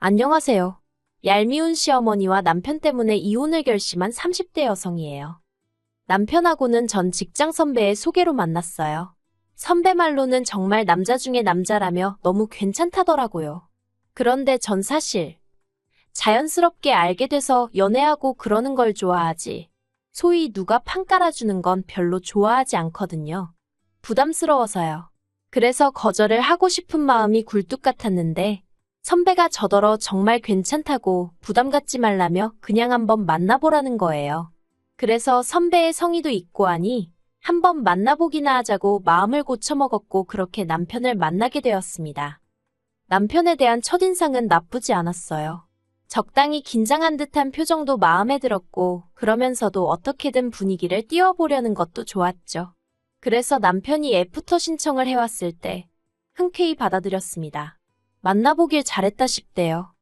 안녕하세요. 얄미운 시어머니와 남편 때문에 이혼을 결심한 30대 여성이에요. 남편하고는 전 직장 선배의 소개로 만났어요. 선배 말로는 정말 남자 중에 남자라며 너무 괜찮다더라고요. 그런데 전 사실 자연스럽게 알게 돼서 연애하고 그러는 걸 좋아하지. 소위 누가 판 깔아주는 건 별로 좋아하지 않거든요. 부담스러워서요. 그래서 거절을 하고 싶은 마음이 굴뚝 같았는데 선배가 저더러 정말 괜찮다고 부담 갖지 말라며 그냥 한번 만나보라는 거예요. 그래서 선배의 성의도 있고 하니 한번 만나보기나 하자고 마음을 고쳐먹었고 그렇게 남편을 만나게 되었습니다. 남편에 대한 첫인상은 나쁘지 않았어요. 적당히 긴장한 듯한 표정도 마음에 들었고 그러면서도 어떻게든 분위기를 띄워보려는 것도 좋았죠. 그래서 남편이 애프터 신청을 해왔을 때 흔쾌히 받아들였습니다. 만나보길 잘했다 싶대요.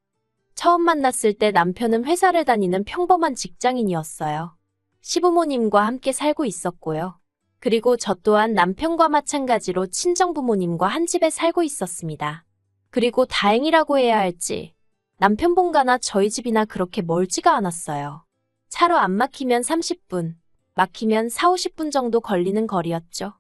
처음 만났을 때 남편은 회사를 다니는 평범한 직장인이었어요. 시부모님과 함께 살고 있었고요. 그리고 저 또한 남편과 마찬가지로 친정부모님과 한 집에 살고 있었습니다. 그리고 다행이라고 해야 할지 남편 본가나 저희 집이나 그렇게 멀지가 않았어요. 차로 안 막히면 30분, 막히면 4, 50분 정도 걸리는 거리였죠.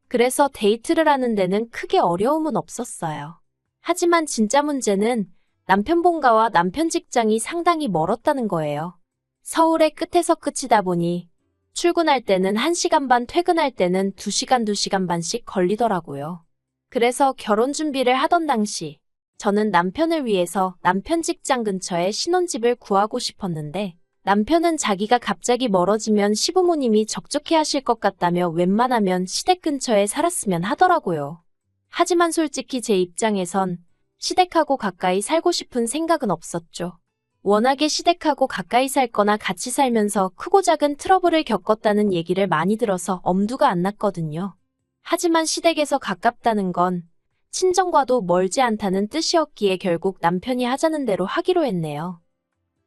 그래서 데이트를 하는 데는 크게 어려움은 없었어요. 하지만 진짜 문제는 남편 본가와 남편 직장이 상당히 멀었다는 거예요. 서울의 끝에서 끝이다 보니 출근할 때는 1시간 반, 퇴근할 때는 2시간, 2시간 반씩 걸리더라고요. 그래서 결혼 준비를 하던 당시 저는 남편을 위해서 남편 직장 근처에 신혼집을 구하고 싶었는데 남편은 자기가 갑자기 멀어지면 시부모님이 적적해 하실 것 같다며 웬만하면 시댁 근처에 살았으면 하더라고요. 하지만 솔직히 제 입장에선 시댁하고 가까이 살고 싶은 생각은 없었죠. 워낙에 시댁하고 가까이 살거나 같이 살면서 크고 작은 트러블을 겪었다는 얘기를 많이 들어서 엄두가 안 났거든요. 하지만 시댁에서 가깝다는 건 친정과도 멀지 않다는 뜻이었기에 결국 남편이 하자는 대로 하기로 했네요.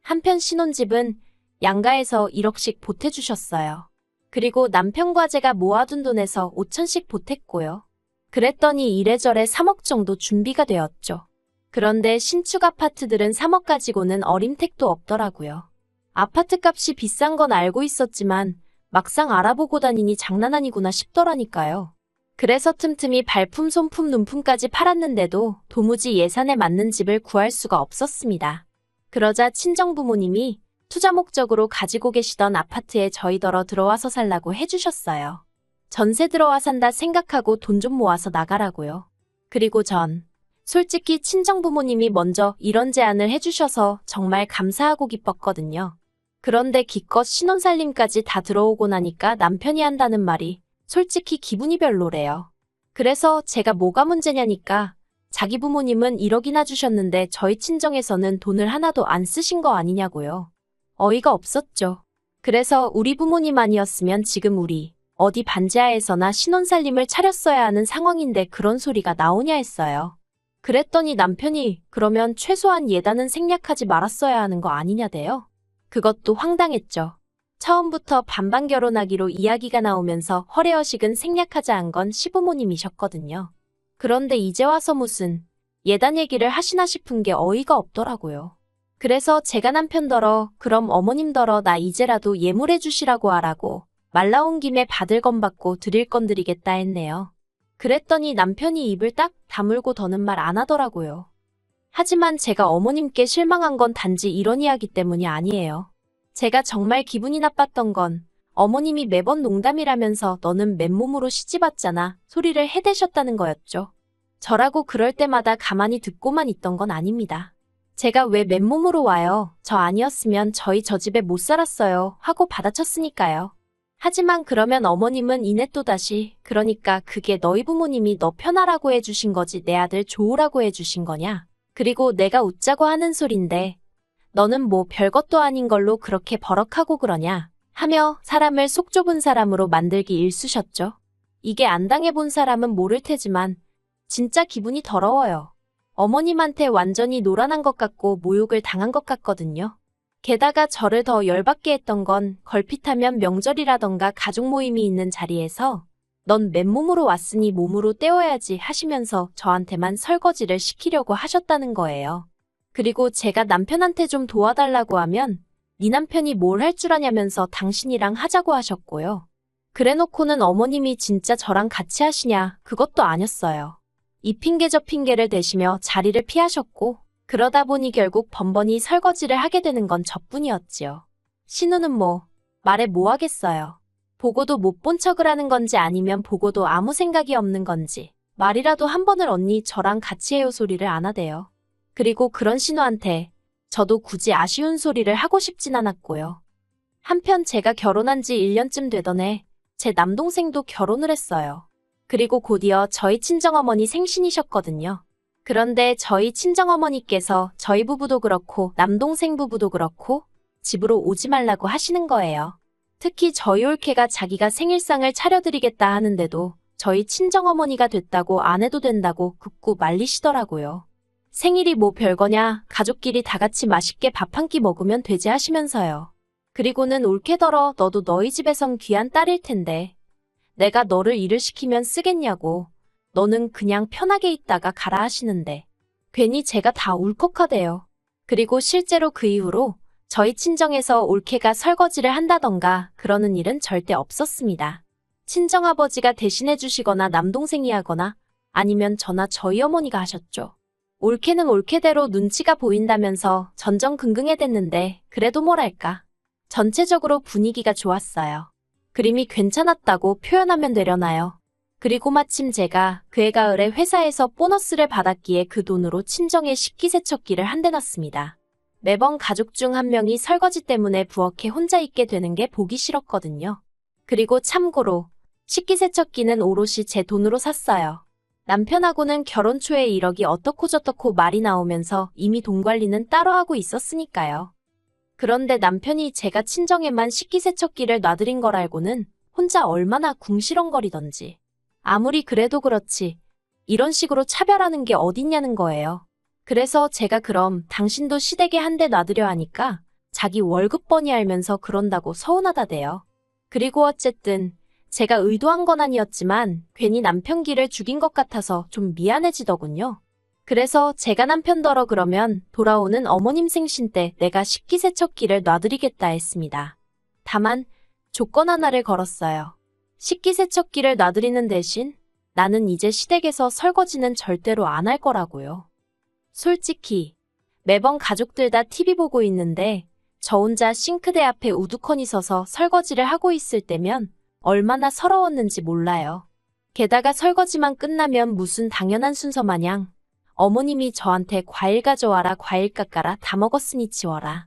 한편 신혼집은 양가에서 1억씩 보태주셨어요. 그리고 남편과 제가 모아둔 돈에서 5천씩 보탰고요. 그랬더니 이래저래 3억 정도 준비가 되었죠. 그런데 신축 아파트들은 3억 가지고는 어림택도 없더라고요. 아파트 값이 비싼 건 알고 있었지만 막상 알아보고 다니니 장난 아니구나 싶더라니까요. 그래서 틈틈이 발품, 손품, 눈품까지 팔았는데도 도무지 예산에 맞는 집을 구할 수가 없었습니다. 그러자 친정부모님이 투자 목적으로 가지고 계시던 아파트에 저희더러 들어와서 살라고 해주셨어요. 전세 들어와 산다 생각하고 돈 좀 모아서 나가라고요. 그리고 전 솔직히 친정부모님이 먼저 이런 제안을 해주셔서 정말 감사하고 기뻤거든요. 그런데 기껏 신혼살림까지 다 들어오고 나니까 남편이 한다는 말이 솔직히 기분이 별로래요. 그래서 제가 뭐가 문제냐니까 자기 부모님은 1억이나 주셨는데 저희 친정에서는 돈을 하나도 안 쓰신 거 아니냐고요. 어이가 없었죠. 그래서 우리 부모님 아니었으면 지금 우리 어디 반지하에서나 신혼살림을 차렸어야 하는 상황인데 그런 소리가 나오냐 했어요. 그랬더니 남편이 그러면 최소한 예단은 생략하지 말았어야 하는 거 아니냐대요. 그것도 황당했죠. 처음부터 반반 결혼하기로 이야기가 나오면서 허례허식은 생략하자 한 건 시부모님이셨거든요. 그런데 이제 와서 무슨 예단 얘기를 하시나 싶은 게 어이가 없더라고요. 그래서 제가 남편더러 그럼 어머님더러 나 이제라도 예물해 주시라고 하라고 말 나온 김에 받을 건 받고 드릴 건 드리겠다 했네요. 그랬더니 남편이 입을 딱 다물고 더는 말 안 하더라고요. 하지만 제가 어머님께 실망한 건 단지 이런 이야기 때문이 아니에요. 제가 정말 기분이 나빴던 건 어머님이 매번 농담이라면서 너는 맨몸으로 시집왔잖아 소리를 해대셨다는 거였죠. 저라고 그럴 때마다 가만히 듣고만 있던 건 아닙니다. 제가 왜 맨몸으로 와요? 저 아니었으면 저희 저 집에 못 살았어요 하고 받아쳤으니까요. 하지만 그러면 어머님은 이내 또다시 그러니까 그게 너희 부모님이 너 편하라고 해주신 거지 내 아들 좋으라고 해주신 거냐? 그리고 내가 웃자고 하는 소린데 너는 뭐 별것도 아닌 걸로 그렇게 버럭하고 그러냐? 하며 사람을 속 좁은 사람으로 만들기 일쑤셨죠. 이게 안 당해본 사람은 모를 테지만 진짜 기분이 더러워요. 어머님한테 완전히 노란한 것 같고 모욕을 당한 것 같거든요. 게다가 저를 더 열받게 했던 건 걸핏하면 명절이라던가 가족 모임이 있는 자리에서 넌 맨몸으로 왔으니 몸으로 때워야지 하시면서 저한테만 설거지를 시키려고 하셨다는 거예요. 그리고 제가 남편한테 좀 도와달라고 하면 네 남편이 뭘 할 줄 아냐면서 당신이랑 하자고 하셨고요. 그래놓고는 어머님이 진짜 저랑 같이 하시냐 그것도 아니었어요. 이 핑계 저 핑계를 대시며 자리를 피하셨고 그러다 보니 결국 번번이 설거지를 하게 되는 건 저뿐이었지요. 신우는 뭐 말해 뭐 하겠어요. 보고도 못 본 척을 하는 건지 아니면 보고도 아무 생각이 없는 건지 말이라도 한 번을 언니 저랑 같이 해요 소리를 안 하대요. 그리고 그런 신우한테 저도 굳이 아쉬운 소리를 하고 싶진 않았고요. 한편 제가 결혼한 지 1년쯤 되던 해 제 남동생도 결혼을 했어요. 그리고 곧이어 저희 친정어머니 생신이셨거든요. 그런데 저희 친정어머니께서 저희 부부도 그렇고 남동생 부부도 그렇고 집으로 오지 말라고 하시는 거예요. 특히 저희 올케가 자기가 생일상을 차려드리겠다 하는데도 저희 친정어머니가 됐다고 안 해도 된다고 극구 말리시더라고요. 생일이 뭐 별거냐, 가족끼리 다 같이 맛있게 밥 한 끼 먹으면 되지 하시면서요. 그리고는 올케더러 너도 너희 집에선 귀한 딸일 텐데 내가 너를 일을 시키면 쓰겠냐고 너는 그냥 편하게 있다가 가라 하시는데 괜히 제가 다 울컥하대요. 그리고 실제로 그 이후로 저희 친정에서 올케가 설거지를 한다던가 그러는 일은 절대 없었습니다. 친정아버지가 대신해 주시거나 남동생이 하거나 아니면 저나 저희 어머니가 하셨죠. 올케는 올케대로 눈치가 보인다면서 전전긍긍해댔는데 그래도 뭐랄까. 전체적으로 분위기가 좋았어요. 그림이 괜찮았다고 표현하면 되려나요? 그리고 마침 제가 그해 가을에 회사에서 보너스를 받았기에 그 돈으로 친정에 식기세척기를 한 대 놨습니다. 매번 가족 중 한 명이 설거지 때문에 부엌에 혼자 있게 되는 게 보기 싫었거든요. 그리고 참고로 식기세척기는 오롯이 제 돈으로 샀어요. 남편하고는 결혼 초에 이러기 어떻고 저떻고 말이 나오면서 이미 돈 관리는 따로 하고 있었으니까요. 그런데 남편이 제가 친정에만 식기세척기를 놔드린 걸 알고는 혼자 얼마나 궁시렁거리던지. 아무리 그래도 그렇지 이런 식으로 차별하는 게 어딨냐는 거예요. 그래서 제가 그럼 당신도 시댁에 한 대 놔드려 하니까 자기 월급 뻔히 알면서 그런다고 서운하다대요. 그리고 어쨌든 제가 의도한 건 아니었지만 괜히 남편 기를 죽인 것 같아서 좀 미안해지더군요. 그래서 제가 남편더러 그러면 돌아오는 어머님 생신 때 내가 식기세척기를 놔드리겠다 했습니다. 다만 조건 하나를 걸었어요. 식기세척기를 놔드리는 대신 나는 이제 시댁에서 설거지는 절대로 안 할 거라고요. 솔직히 매번 가족들 다 TV 보고 있는데 저 혼자 싱크대 앞에 우두커니 서서 설거지를 하고 있을 때면 얼마나 서러웠는지 몰라요. 게다가 설거지만 끝나면 무슨 당연한 순서 마냥 어머님이 저한테 과일 가져와라 과일 깎아라 다 먹었으니 치워라.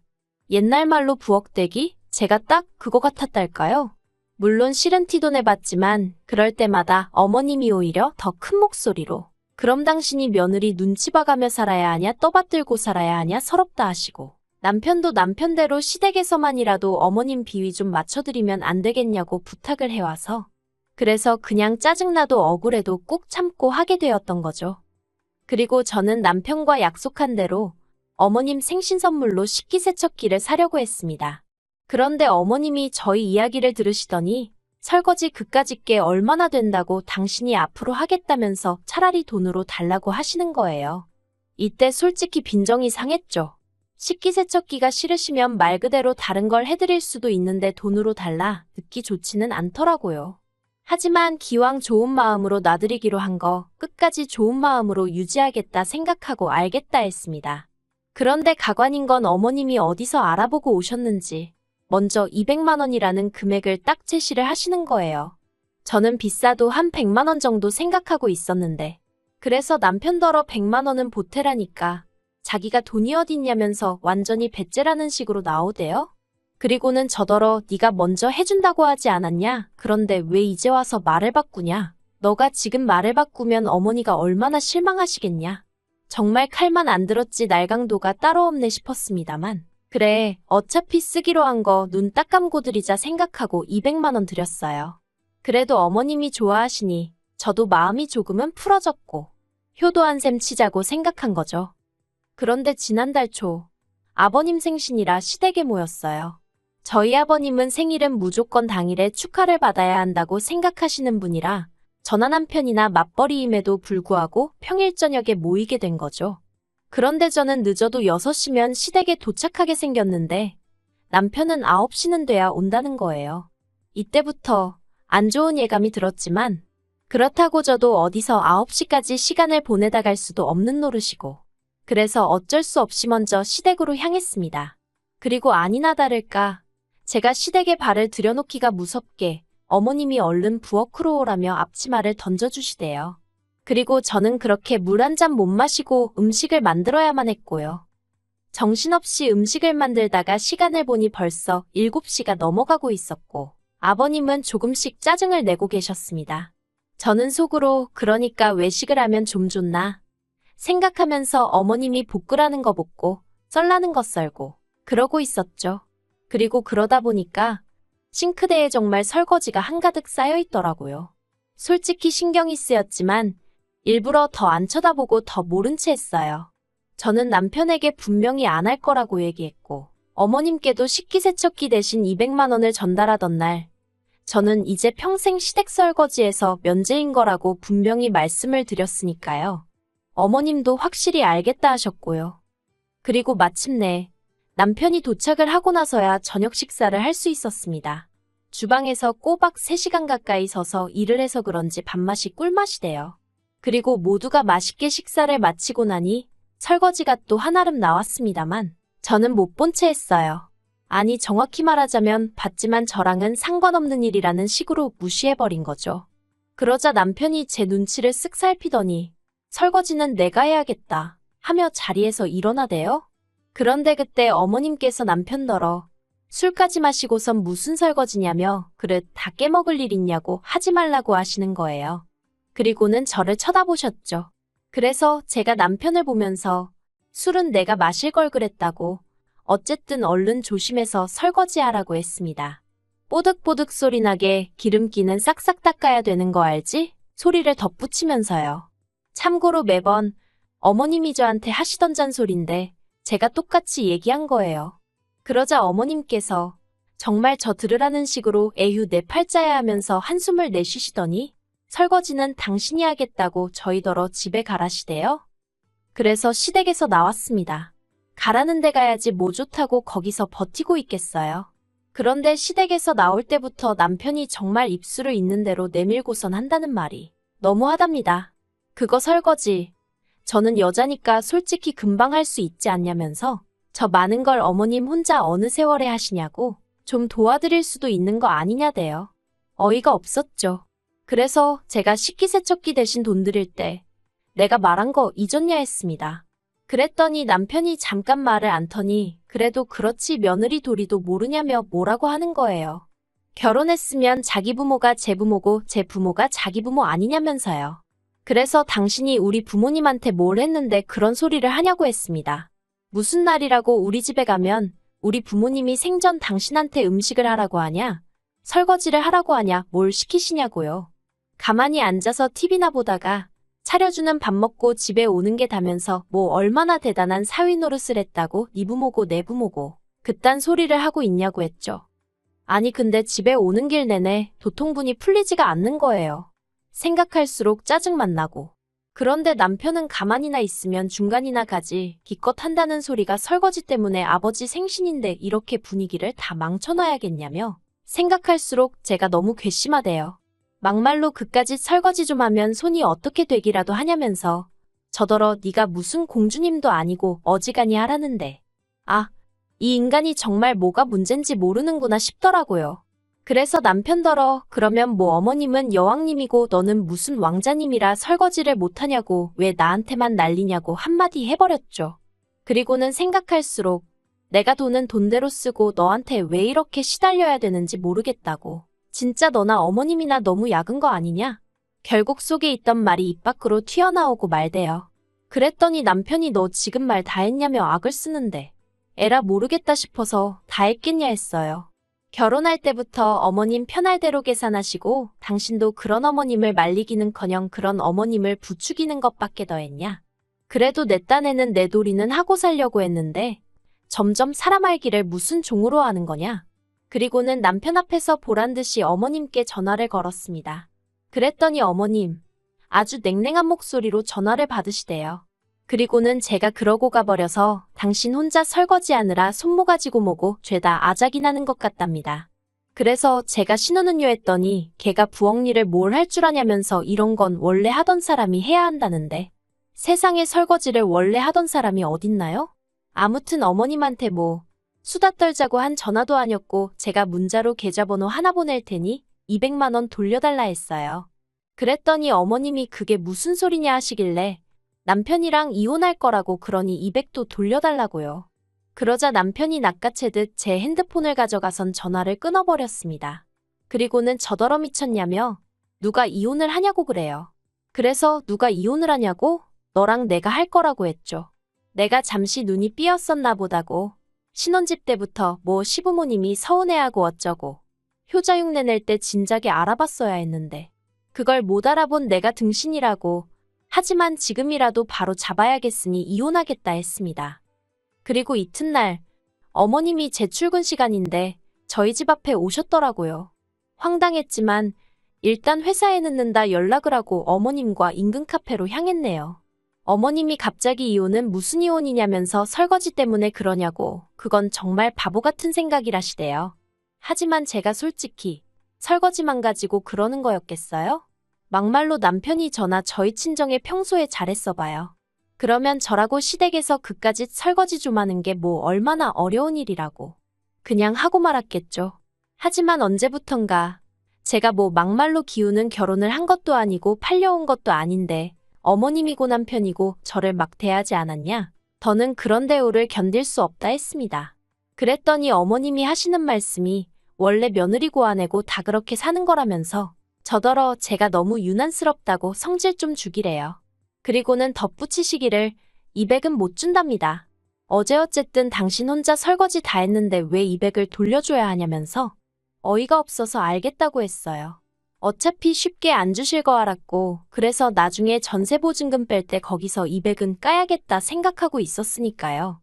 옛날 말로 부엌대기? 제가 딱 그거 같았달까요? 물론 싫은 티도 내봤지만 그럴 때마다 어머님이 오히려 더 큰 목소리로 그럼 당신이 며느리 눈치 봐가며 살아야 하냐 떠받들고 살아야 하냐 서럽다 하시고 남편도 남편대로 시댁에서만이라도 어머님 비위 좀 맞춰드리면 안 되겠냐고 부탁을 해와서 그래서 그냥 짜증나도 억울해도 꾹 참고 하게 되었던 거죠. 그리고 저는 남편과 약속한 대로 어머님 생신 선물로 식기세척기를 사려고 했습니다. 그런데 어머님이 저희 이야기를 들으시더니 설거지 그까짓 게 얼마나 된다고 당신이 앞으로 하겠다면서 차라리 돈으로 달라고 하시는 거예요. 이때 솔직히 빈정이 상했죠. 식기세척기가 싫으시면 말 그대로 다른 걸 해드릴 수도 있는데 돈으로 달라 듣기 좋지는 않더라고요. 하지만 기왕 좋은 마음으로 놔드리기로 한 거 끝까지 좋은 마음으로 유지하겠다 생각하고 알겠다 했습니다. 그런데 가관인 건 어머님이 어디서 알아보고 오셨는지 먼저 200만 원이라는 금액을 딱 제시를 하시는 거예요. 저는 비싸도 한 100만 원 정도 생각하고 있었는데 그래서 남편더러 100만 원은 보태라니까 자기가 돈이 어딨냐면서 완전히 배째라는 식으로 나오대요. 그리고는 저더러 네가 먼저 해준다고 하지 않았냐? 그런데 왜 이제 와서 말을 바꾸냐? 너가 지금 말을 바꾸면 어머니가 얼마나 실망하시겠냐? 정말 칼만 안 들었지 날강도가 따로 없네 싶었습니다만 그래 어차피 쓰기로 한 거 눈 딱 감고 드리자 생각하고 200만 원 드렸어요. 그래도 어머님이 좋아하시니 저도 마음이 조금은 풀어졌고 효도한 셈 치자고 생각한 거죠. 그런데 지난달 초 아버님 생신이라 시댁에 모였어요. 저희 아버님은 생일은 무조건 당일에 축하를 받아야 한다고 생각하시는 분이라 저나 남편이나 맞벌이임에도 불구하고 평일 저녁에 모이게 된 거죠. 그런데 저는 늦어도 6시면 시댁에 도착하게 생겼는데 남편은 9시는 돼야 온다는 거예요. 이때부터 안 좋은 예감이 들었지만 그렇다고 저도 어디서 9시까지 시간을 보내다 갈 수도 없는 노릇이고 그래서 어쩔 수 없이 먼저 시댁으로 향했습니다. 그리고 아니나 다를까 제가 시댁에 발을 들여놓기가 무섭게 어머님이 얼른 부엌으로 오라며 앞치마를 던져주시대요. 그리고 저는 그렇게 물 한 잔 못 마시고 음식을 만들어야만 했고요. 정신없이 음식을 만들다가 시간을 보니 벌써 7시가 넘어가고 있었고 아버님은 조금씩 짜증을 내고 계셨습니다. 저는 속으로 그러니까 외식을 하면 좀 좋나 생각하면서 어머님이 볶으라는 거 볶고 썰라는 거 썰고 그러고 있었죠. 그리고 그러다 보니까 싱크대에 정말 설거지가 한가득 쌓여 있더라고요. 솔직히 신경이 쓰였지만 일부러 더 안 쳐다보고 더 모른 채 했어요. 저는 남편에게 분명히 안 할 거라고 얘기했고 어머님께도 식기세척기 대신 200만 원을 전달하던 날 저는 이제 평생 시댁 설거지에서 면제인 거라고 분명히 말씀을 드렸으니까요. 어머님도 확실히 알겠다 하셨고요. 그리고 마침내 남편이 도착을 하고 나서야 저녁 식사를 할 수 있었습니다. 주방에서 꼬박 3시간 가까이 서서 일을 해서 그런지 밥맛이 꿀맛이대요. 그리고 모두가 맛있게 식사를 마치고 나니 설거지가 또 한아름 나왔습니다만 저는 못 본 채 했어요. 아니 정확히 말하자면 봤지만 저랑은 상관없는 일이라는 식으로 무시해버린 거죠. 그러자 남편이 제 눈치를 쓱 살피더니 설거지는 내가 해야겠다 하며 자리에서 일어나대요. 그런데 그때 어머님께서 남편더러 술까지 마시고선 무슨 설거지냐며 그릇 다 깨먹을 일 있냐고 하지 말라고 하시는 거예요. 그리고는 저를 쳐다보셨죠. 그래서 제가 남편을 보면서 술은 내가 마실 걸 그랬다고 어쨌든 얼른 조심해서 설거지하라고 했습니다. 뽀득뽀득 소리 나게 기름기는 싹싹 닦아야 되는 거 알지? 소리를 덧붙이면서요. 참고로 매번 어머님이 저한테 하시던 잔소리인데 제가 똑같이 얘기한 거예요. 그러자 어머님께서 정말 저 들으라는 식으로 에휴 내 팔자야 하면서 한숨을 내쉬시더니 설거지는 당신이 하겠다고 저희더러 집에 가라시대요. 그래서 시댁에서 나왔습니다. 가라는 데 가야지 뭐 좋다고 거기서 버티고 있겠어요. 그런데 시댁에서 나올 때부터 남편이 정말 입술을 있는 대로 내밀고선 한다는 말이 너무하답니다. 그거 설거지. 저는 여자니까 솔직히 금방 할 수 있지 않냐면서 저 많은 걸 어머님 혼자 어느 세월에 하시냐고 좀 도와드릴 수도 있는 거 아니냐대요. 어이가 없었죠. 그래서 제가 식기세척기 대신 돈 드릴 때 내가 말한 거 잊었냐 했습니다. 그랬더니 남편이 잠깐 말을 안 터니 그래도 그렇지 며느리 도리도 모르냐며 뭐라고 하는 거예요. 결혼했으면 자기 부모가 제 부모고 제 부모가 자기 부모 아니냐면서요. 그래서 당신이 우리 부모님한테 뭘 했는데 그런 소리를 하냐고 했습니다. 무슨 날이라고 우리 집에 가면 우리 부모님이 생전 당신한테 음식을 하라고 하냐? 설거지를 하라고 하냐? 뭘 시키시냐고요. 가만히 앉아서 TV나 보다가 차려주는 밥 먹고 집에 오는 게 다면서 뭐 얼마나 대단한 사위 노릇을 했다고 네 부모고 내 부모고 그딴 소리를 하고 있냐고 했죠. 아니 근데 집에 오는 길 내내 도통분이 풀리지가 않는 거예요. 생각할수록 짜증만 나고. 그런데 남편은 가만히나 있으면 중간이나 가지 기껏 한다는 소리가 설거지 때문에 아버지 생신인데 이렇게 분위기를 다 망쳐놔야겠냐며 생각할수록 제가 너무 괘씸하대요. 막말로 그까짓 설거지 좀 하면 손이 어떻게 되기라도 하냐면서 저더러 네가 무슨 공주님도 아니고 어지간히 하라는데 아, 이 인간이 정말 뭐가 문젠지 모르는구나 싶더라고요. 그래서 남편더러 그러면 뭐 어머님은 여왕님이고 너는 무슨 왕자님이라 설거지를 못하냐고 왜 나한테만 난리냐고 한마디 해버렸죠. 그리고는 생각할수록 내가 돈은 돈대로 쓰고 너한테 왜 이렇게 시달려야 되는지 모르겠다고. 진짜 너나 어머님이나 너무 약은 거 아니냐? 결국 속에 있던 말이 입 밖으로 튀어나오고 말대요. 그랬더니 남편이 너 지금 말 다 했냐며 악을 쓰는데 에라 모르겠다 싶어서 다 했겠냐 했어요. 결혼할 때부터 어머님 편할 대로 계산하시고 당신도 그런 어머님을 말리기는커녕 그런 어머님을 부추기는 것밖에 더 했냐? 그래도 내 딴에는 내 도리는 하고 살려고 했는데 점점 사람 알기를 무슨 종으로 하는 거냐? 그리고는 남편 앞에서 보란듯이 어머님께 전화를 걸었습니다. 그랬더니 어머님 아주 냉랭한 목소리로 전화를 받으시대요. 그리고는 제가 그러고 가버려서 당신 혼자 설거지하느라 손모가지고 뭐고 죄다 아작이 나는 것 같답니다. 그래서 제가 신혼은요 했더니 걔가 부엌 일을 뭘 할 줄 아냐면서 이런 건 원래 하던 사람이 해야 한다는데 세상에 설거지를 원래 하던 사람이 어딨나요? 아무튼 어머님한테 뭐 수다 떨자고 한 전화도 아니었고 제가 문자로 계좌번호 하나 보낼 테니 200만 원 돌려달라 했어요. 그랬더니 어머님이 그게 무슨 소리냐 하시길래 남편이랑 이혼할 거라고 그러니 200도 돌려달라고요. 그러자 남편이 낚아채듯 제 핸드폰을 가져가선 전화를 끊어버렸습니다. 그리고는 저더러 미쳤냐며 누가 이혼을 하냐고 그래요. 그래서 누가 이혼을 하냐고? 너랑 내가 할 거라고 했죠. 내가 잠시 눈이 삐었었나 보다고. 신혼집 때부터 뭐 시부모님이 서운해하고 어쩌고. 효자 흉내 낼 때 진작에 알아봤어야 했는데. 그걸 못 알아본 내가 등신이라고. 하지만 지금이라도 바로 잡아야겠으니 이혼하겠다 했습니다. 그리고 이튿날 어머님이 제 출근 시간인데 저희 집 앞에 오셨더라고요. 황당했지만 일단 회사에 늦는다 연락을 하고 어머님과 인근 카페로 향했네요. 어머님이 갑자기 이혼은 무슨 이혼이냐면서 설거지 때문에 그러냐고 그건 정말 바보 같은 생각이라시대요. 하지만 제가 솔직히 설거지만 가지고 그러는 거였겠어요? 막말로 남편이 저나 저희 친정에 평소에 잘했어 봐요. 그러면 저라고 시댁에서 그까짓 설거지 좀 하는 게 뭐 얼마나 어려운 일이라고. 그냥 하고 말았겠죠. 하지만 언제부턴가 제가 뭐 막말로 기우는 결혼을 한 것도 아니고 팔려온 것도 아닌데 어머님이고 남편이고 저를 막 대하지 않았냐? 더는 그런 대우를 견딜 수 없다 했습니다. 그랬더니 어머님이 하시는 말씀이 원래 며느리고 아내고 다 그렇게 사는 거라면서 저더러 제가 너무 유난스럽다고 성질 좀 주기래요. 그리고는 덧붙이시기를 200은 못 준답니다. 어제 어쨌든 당신 혼자 설거지 다 했는데 왜 200을 돌려줘야 하냐면서 어이가 없어서 알겠다고 했어요. 어차피 쉽게 안 주실 거 알았고 그래서 나중에 전세보증금 뺄 때 거기서 200은 까야겠다 생각하고 있었으니까요.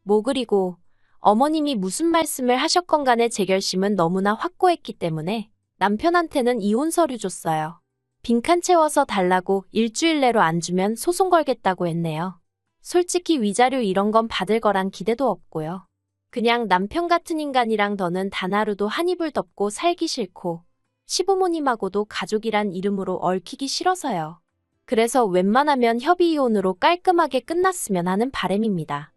뭐 그리고 어머님이 무슨 말씀을 하셨건 간에 제 결심은 너무나 확고했기 때문에 남편한테는 이혼 서류 줬어요. 빈칸 채워서 달라고 일주일 내로 안 주면 소송 걸겠다고 했네요. 솔직히 위자료 이런 건 받을 거란 기대도 없고요. 그냥 남편 같은 인간이랑 더는 단 하루도 한 이불 덮고 살기 싫고 시부모님하고도 가족이란 이름으로 얽히기 싫어서요. 그래서 웬만하면 협의 이혼으로 깔끔하게 끝났으면 하는 바람입니다.